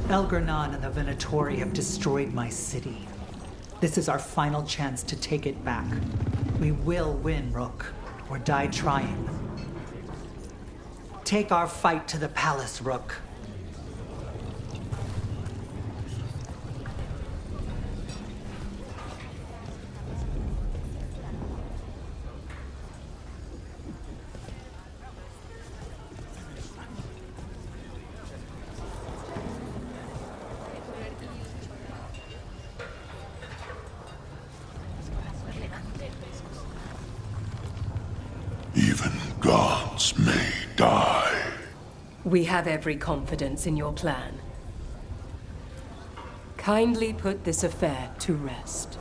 Elgar'nan and the Venatori have destroyed my city. This is our final chance to take it back. We will win, Rook, or die trying. Take our fight to the palace, Rook. Even gods may die. We have every confidence in your plan. Kindly put this affair to rest.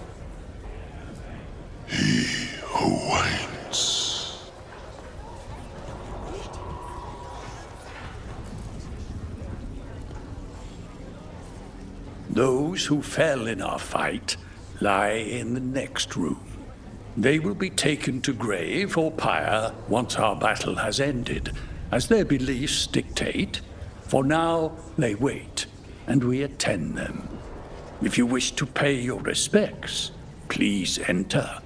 He awaits. Those who fell in our fight lie in the next room. They will be taken to grave or pyre once our battle has ended, as their beliefs dictate. For now, they wait, and we attend them. If you wish to pay your respects, please enter.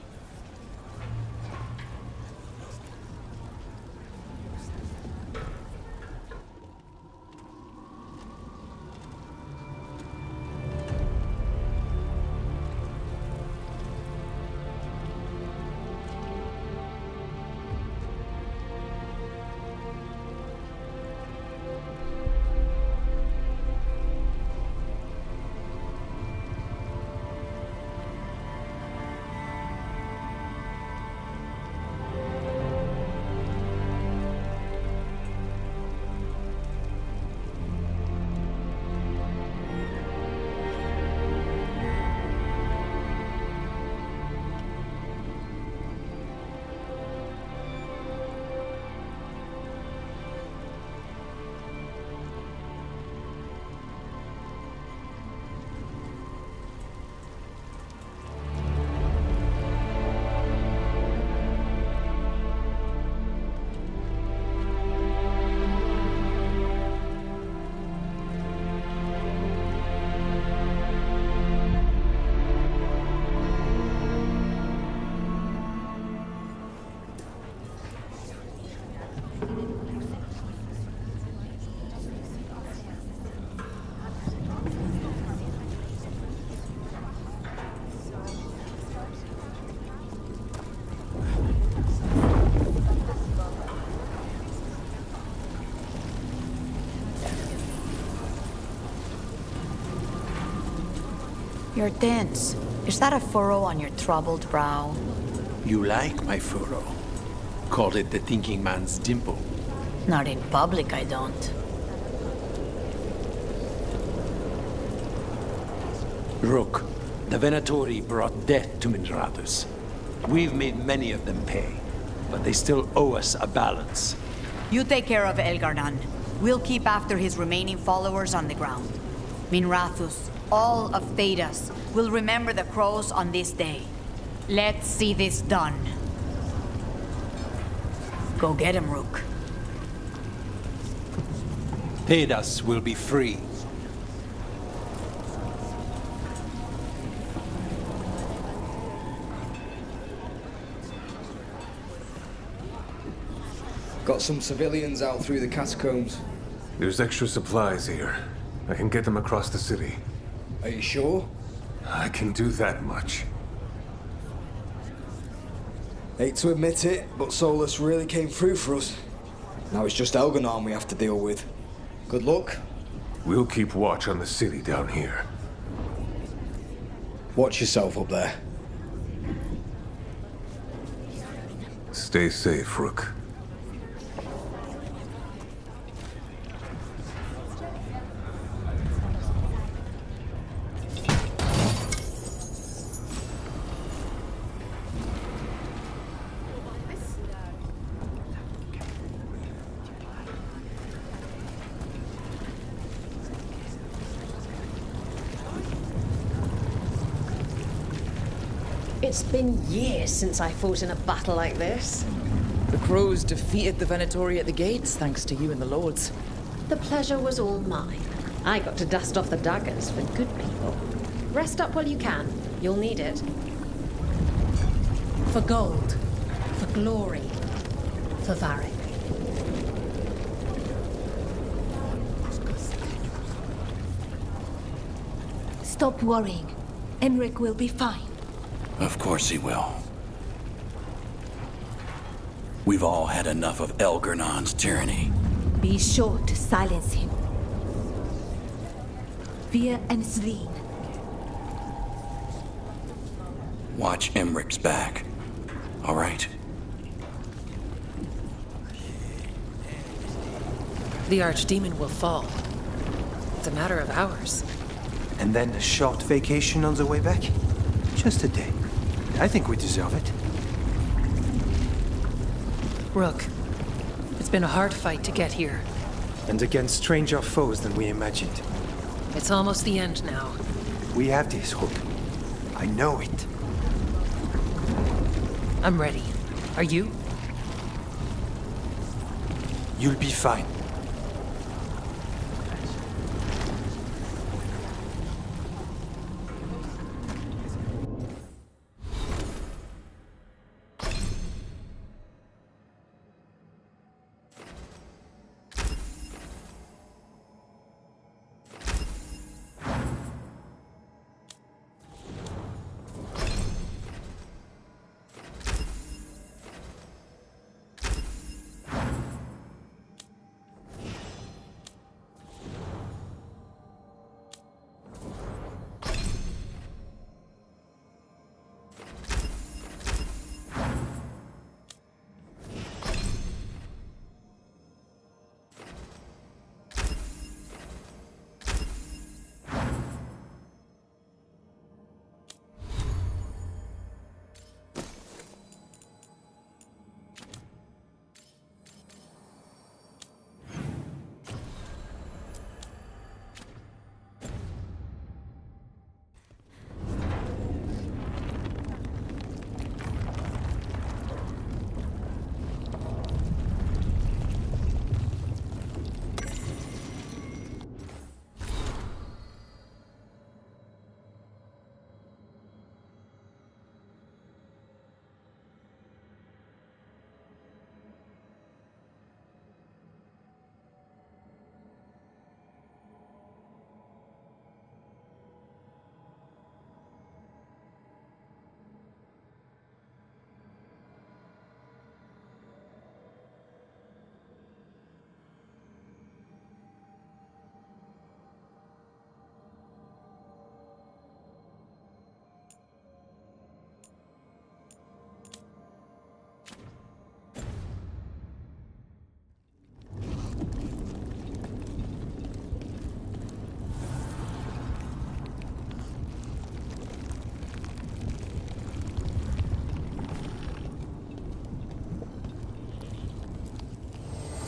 You're tense. Is that a furrow on your troubled brow? You like my furrow. Called it the thinking man's dimple. Not in public, I don't. Rook, the Venatori brought death to Minrathous. We've made many of them pay, but they still owe us a balance. You take care of Elgar'nan. We'll keep after his remaining followers on the ground. Minrathous, all of Thedas, will remember the crows on this day. Let's see this done. Go get him, Rook. Thedas will be free. Got some civilians out through the catacombs. There's extra supplies here. I can get them across the city. Are you sure? I can do that much. Hate to admit it, but Solus really came through for us. Now it's just Elgar'nan we have to deal with. Good luck. We'll keep watch on the city down here. Watch yourself up there. Stay safe, Rook. It's been years since I fought in a battle like this. The crows defeated the Venatori at the gates, thanks to you and the lords. The pleasure was all mine. I got to dust off the daggers for good people. Rest up while you can. You'll need it. For gold. For glory. For Varric. Stop worrying. Emric will be fine. Of course he will. We've all had enough of Elgernon's tyranny. Be sure to silence him. Fear and Svein. Watch Emric's back. All right? The Archdemon will fall. It's a matter of hours. And then a short vacation on the way back? Just a day. I think we deserve it. Rook, it's been a hard fight to get here. And against stranger foes than we imagined. It's almost the end now. We have this, Rook. I know it. I'm ready. Are you? You'll be fine.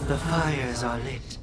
The fires are lit.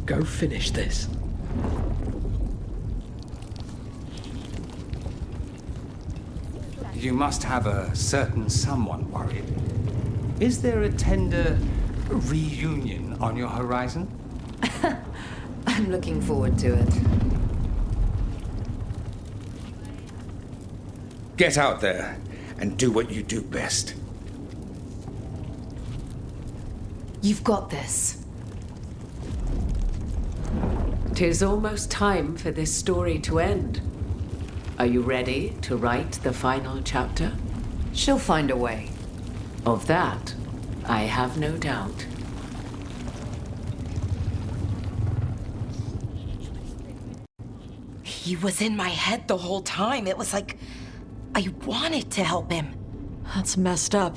Go finish this. You must have a certain someone worried. Is there a tender reunion on your horizon? I'm looking forward to it. Get out there and do what you do best. You've got this. 'Tis almost time for this story to end. Are you ready to write the final chapter? She'll find a way. Of that, I have no doubt. He was in my head the whole time. It was like I wanted to help him. That's messed up.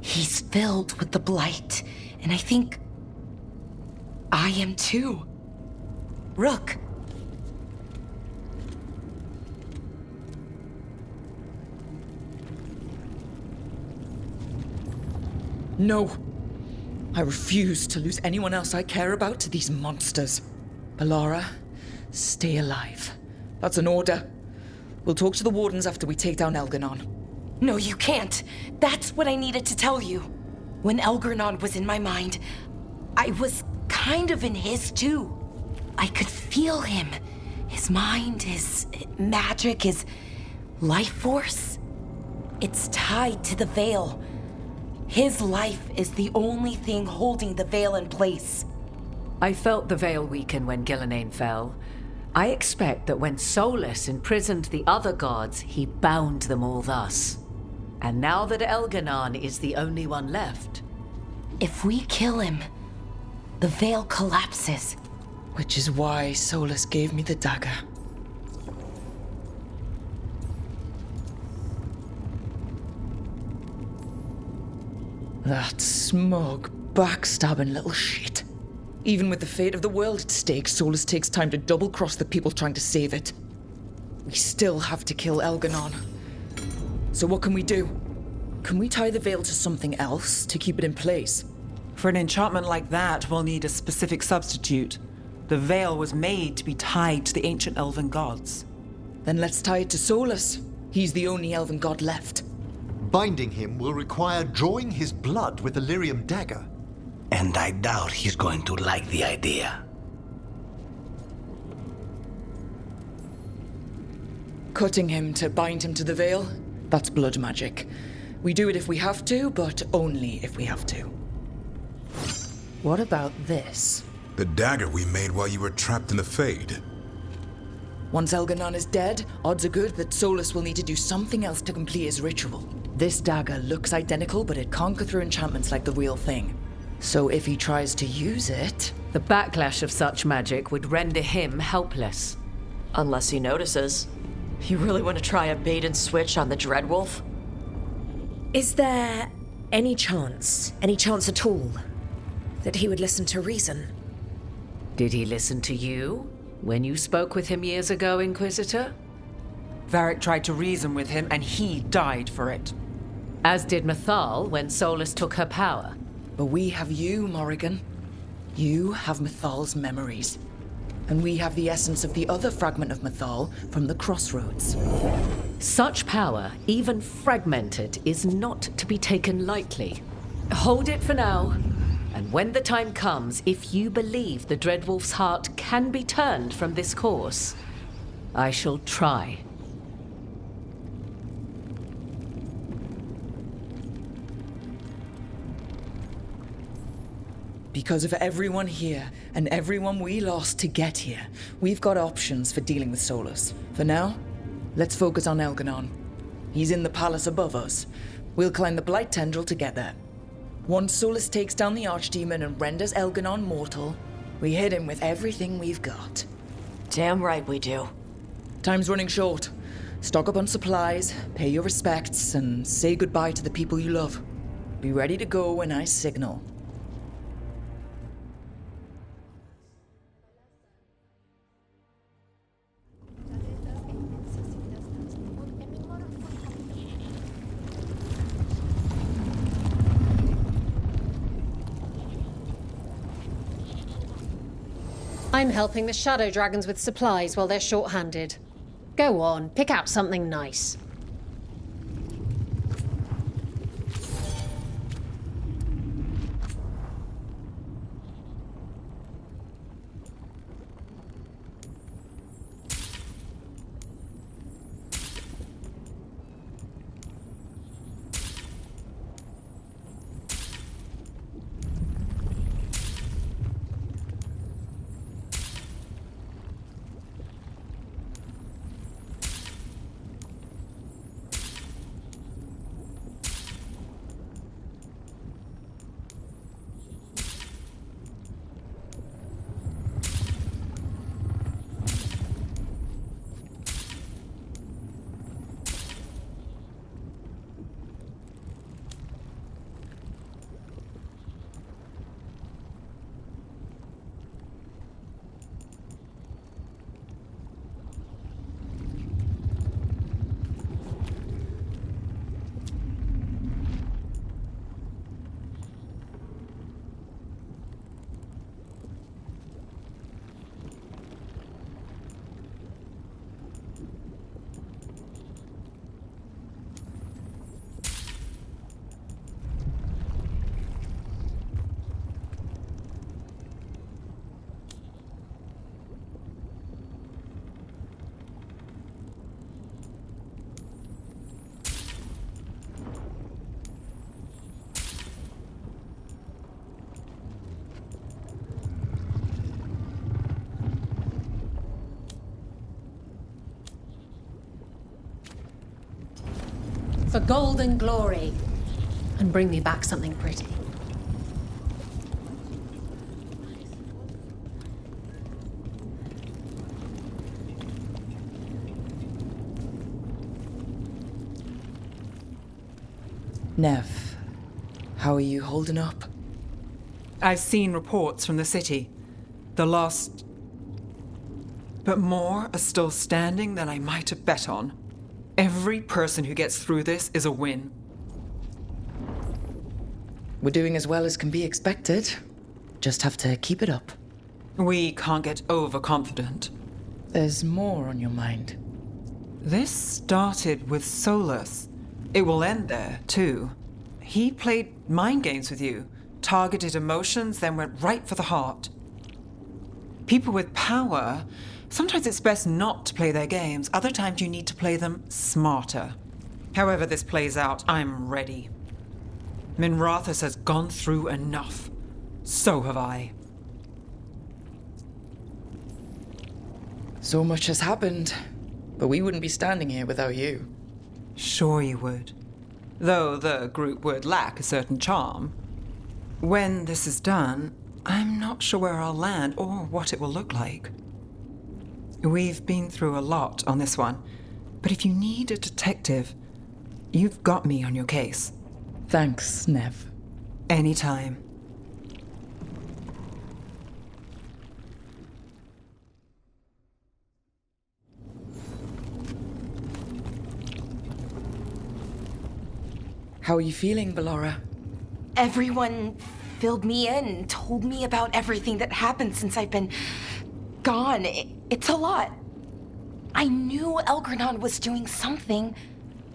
He's filled with the blight, and I think I am too. Rook. No. I refuse to lose anyone else I care about to these monsters. Alara, stay alive. That's an order. We'll talk to the wardens after we take down Elganon. No, you can't. That's what I needed to tell you. When Elgarnon was in my mind, I was kind of in his too. I could feel him. His mind, his magic, his life force. It's tied to the Veil. His life is the only thing holding the Veil in place. I felt the Veil weaken when Gillenane fell. I expect that when Solus imprisoned the other gods, he bound them all thus. And now that Elganon is the only one left... If we kill him, the Veil collapses. Which is why Solus gave me the dagger. That smug, backstabbing little shit. Even with the fate of the world at stake, Solus takes time to double-cross the people trying to save it. We still have to kill Elganon. So what can we do? Can we tie the Veil to something else to keep it in place? For an enchantment like that, we'll need a specific substitute. The Veil was made to be tied to the ancient elven gods. Then let's tie it to Solus. He's the only elven god left. Binding him will require drawing his blood with the lyrium dagger. And I doubt he's going to like the idea. Cutting him to bind him to the Veil? That's blood magic. We do it if we have to, but only if we have to. What about this? The dagger we made while you were trapped in the Fade. Once Elganon is dead, odds are good that Solus will need to do something else to complete his ritual. This dagger looks identical, but it can't go through enchantments like the real thing. So if he tries to use it... The backlash of such magic would render him helpless. Unless he notices. You really want to try a bait and switch on the Dreadwolf? Is there any chance at all, that he would listen to reason? Did he listen to you when you spoke with him years ago, Inquisitor? Varric tried to reason with him, and he died for it. As did Mythal when Solus took her power. But we have you, Morrigan. You have Mythal's memories. And we have the essence of the other fragment of Mythal from the Crossroads. Such power, even fragmented, is not to be taken lightly. Hold it for now. And when the time comes, if you believe the Dreadwolf's heart can be turned from this course, I shall try. Because of everyone here, and everyone we lost to get here, we've got options for dealing with Solus. For now, let's focus on Elganon. He's in the palace above us. We'll climb the Blight Tendril together. Once Solus takes down the Archdemon and renders Elganon mortal, we hit him with everything we've got. Damn right we do. Time's running short. Stock up on supplies, pay your respects, and say goodbye to the people you love. Be ready to go when I signal. I'm helping the Shadow Dragons with supplies while they're short-handed. Go on, pick out something nice. for gold and glory, and bring me back something pretty. Nev, how are you holding up? I've seen reports from the city. The lost... But more are still standing than I might have bet on. Every person who gets through this is a win. We're doing as well as can be expected. Just have to keep it up. We can't get overconfident. There's more on your mind. This started with Solus. It will end there, too. He played mind games with you, targeted emotions, then went right for the heart. People with power, sometimes it's best not to play their games. Other times you need to play them smarter. However this plays out, I'm ready. Minrathous has gone through enough. So have I. So much has happened, but we wouldn't be standing here without you. Sure you would. Though the group would lack a certain charm. When this is done, I'm not sure where I'll land or what it will look like. We've been through a lot on this one, but if you need a detective, you've got me on your case. Thanks, Nev. Anytime. How are you feeling, Ballora? Everyone filled me in, told me about everything that happened since I've been gone. It's a lot. I knew Elgranon was doing something.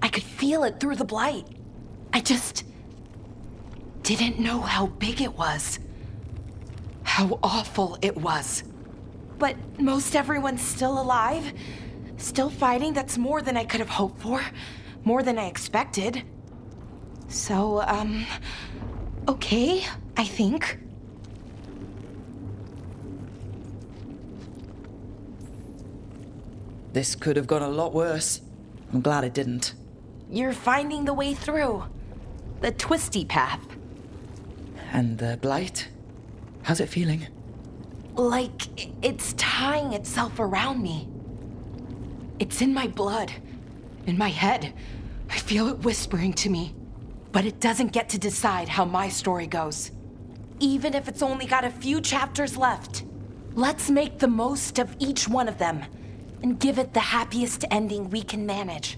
I could feel it through the blight. I just didn't know how big it was. How awful it was. But most everyone's still alive. Still fighting. That's more than I could have hoped for. More than I expected. So, okay, I think. This could have gone a lot worse. I'm glad it didn't. You're finding the way through. The twisty path. And the blight? How's it feeling? Like it's tying itself around me. It's in my blood. In my head. I feel it whispering to me. But it doesn't get to decide how my story goes. Even if it's only got a few chapters left. Let's make the most of each one of them. And give it the happiest ending we can manage.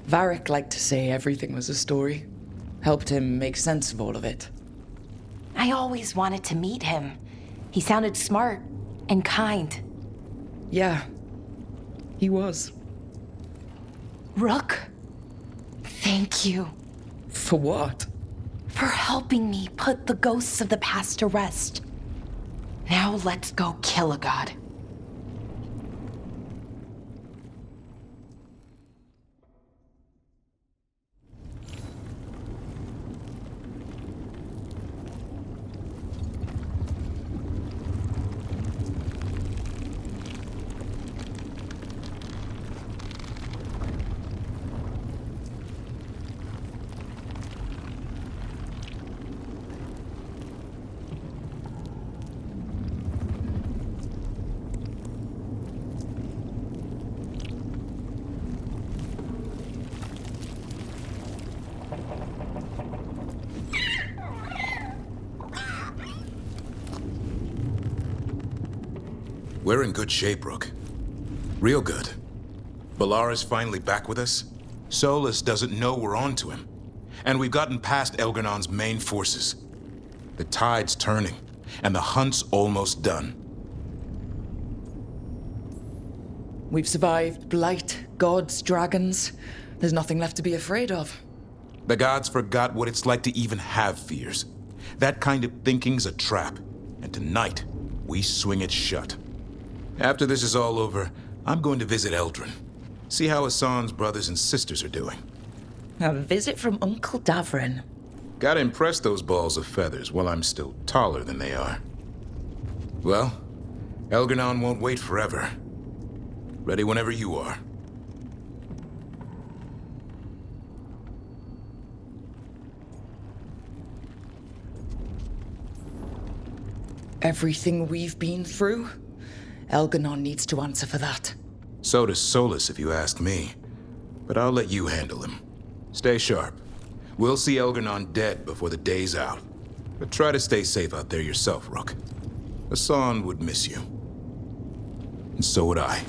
Varric liked to say everything was a story. Helped him make sense of all of it. I always wanted to meet him. He sounded smart and kind. Yeah, he was. Rook, thank you. For what? For helping me put the ghosts of the past to rest. Now let's go kill a god. We're in good shape, Rook. Real good. Ballara's finally back with us. Solus doesn't know we're on to him. And we've gotten past Elgranon's main forces. The tide's turning, and the hunt's almost done. We've survived blight, gods, dragons. There's nothing left to be afraid of. The gods forgot what it's like to even have fears. That kind of thinking's a trap. And tonight, we swing it shut. After this is all over, I'm going to visit Eldrin. See how Hassan's brothers and sisters are doing. A visit from Uncle Davrin. Gotta impress those balls of feathers while I'm still taller than they are. Well, Elgar'nan won't wait forever. Ready whenever you are. Everything we've been through, Elgar'nan needs to answer for that. So does Solus, if you ask me. But I'll let you handle him. Stay sharp. We'll see Elgar'nan dead before the day's out. But try to stay safe out there yourself, Rook. Hassan would miss you. And so would I.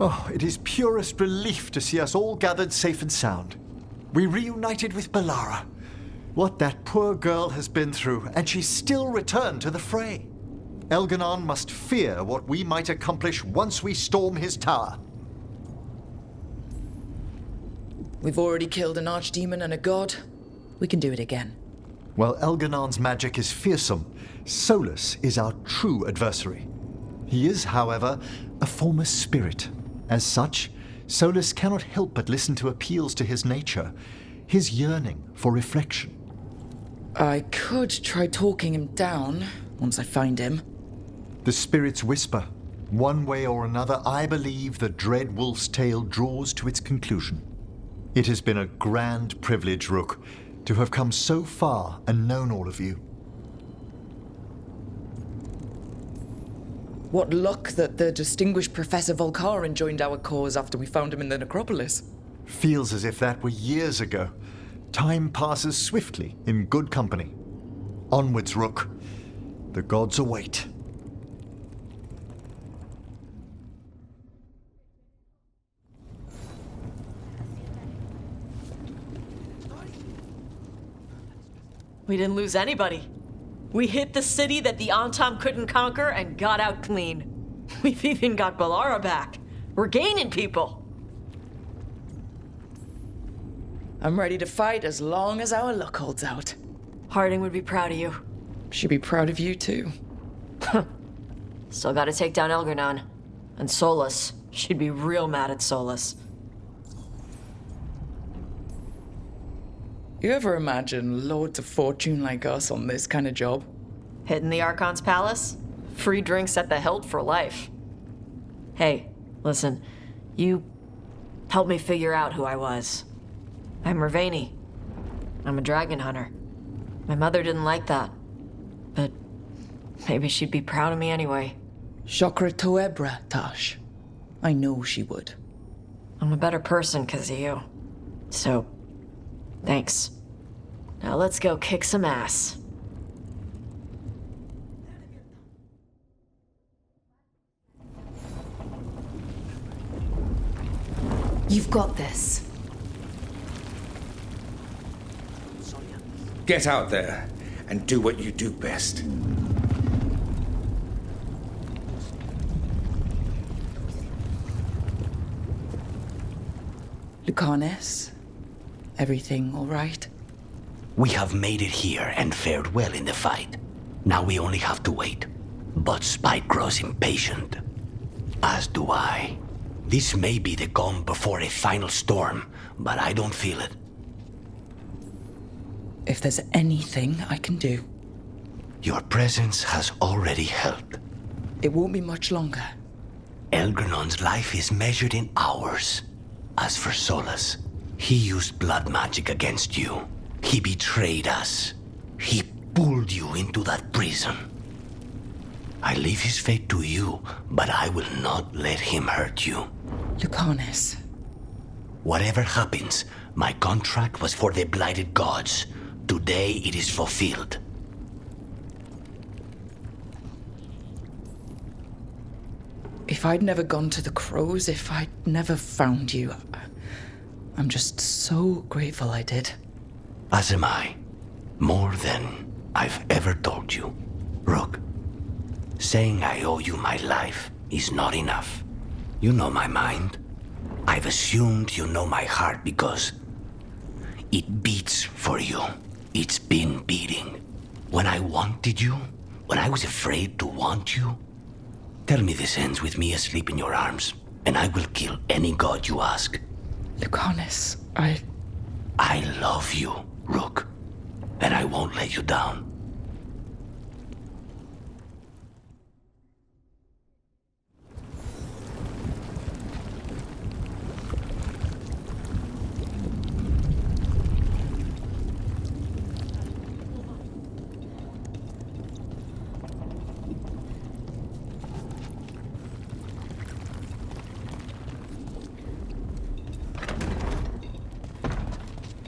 Oh, it is purest relief to see us all gathered safe and sound. We reunited with Balara. What that poor girl has been through, and she's still returned to the fray. Elgar'nan must fear what we might accomplish once we storm his tower. We've already killed an archdemon and a god. We can do it again. While Elgar'nan's magic is fearsome, Solus is our true adversary. He is, however, a former spirit. As such, Solus cannot help but listen to appeals to his nature, his yearning for reflection. I could try talking him down once I find him. The spirits whisper. One way or another, I believe the dread wolf's tale draws to its conclusion. It has been a grand privilege, Rook, to have come so far and known all of you. What luck that the distinguished Professor Volkarin joined our cause after we found him in the necropolis. Feels as if that were years ago. Time passes swiftly in good company. Onwards, Rook. The gods await. We didn't lose anybody. We hit the city that the Antam couldn't conquer and got out clean. We've even got Balara back. We're gaining people. I'm ready to fight as long as our luck holds out. Harding would be proud of you. She'd be proud of you, too. Still gotta take down Elgar'nan. And Solus. She'd be real mad at Solus. You ever imagine lords of fortune like us on this kind of job? Hitting the Archon's palace? Free drinks at the hilt for life. Hey, listen. You helped me figure out who I was. I'm Mervani. I'm a dragon hunter. My mother didn't like that. But maybe she'd be proud of me anyway. Shokra Toebra, Tash. I know she would. I'm a better person because of you. So, thanks. Now let's go kick some ass. You've got this. Get out there and do what you do best. Lucanes, everything all right? We have made it here and fared well in the fight. Now we only have to wait. But Spike grows impatient. As do I. This may be the calm before a final storm, but I don't feel it. If there's anything I can do. Your presence has already helped. It won't be much longer. Elgar'nan's life is measured in hours. As for Solus, he used blood magic against you. He betrayed us. He pulled you into that prison. I leave his fate to you, but I will not let him hurt you. Lucanes. Whatever happens, my contract was for the blighted gods. Today it is fulfilled. If I'd never gone to the Crows, if I'd never found you, I'm just so grateful I did. As am I. More than I've ever told you. Rook, saying I owe you my life is not enough. You know my mind. I've assumed you know my heart because it beats for you. It's been beating. When I wanted you, when I was afraid to want you, tell me this ends with me asleep in your arms, and I will kill any god you ask. Lucanus, I love you, Rook, and I won't let you down.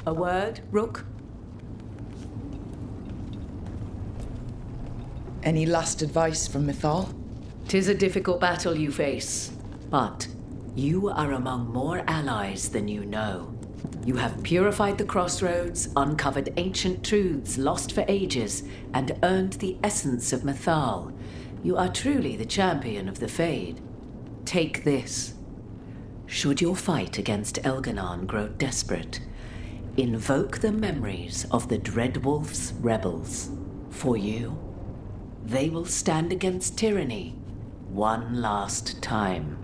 A word, Rook? Any last advice from Mythal? 'Tis a difficult battle you face, but you are among more allies than you know. You have purified the crossroads, uncovered ancient truths lost for ages, and earned the essence of Mythal. You are truly the champion of the Fade. Take this. Should your fight against Elganon grow desperate, invoke the memories of the Dreadwolf's rebels. For you, they will stand against tyranny one last time.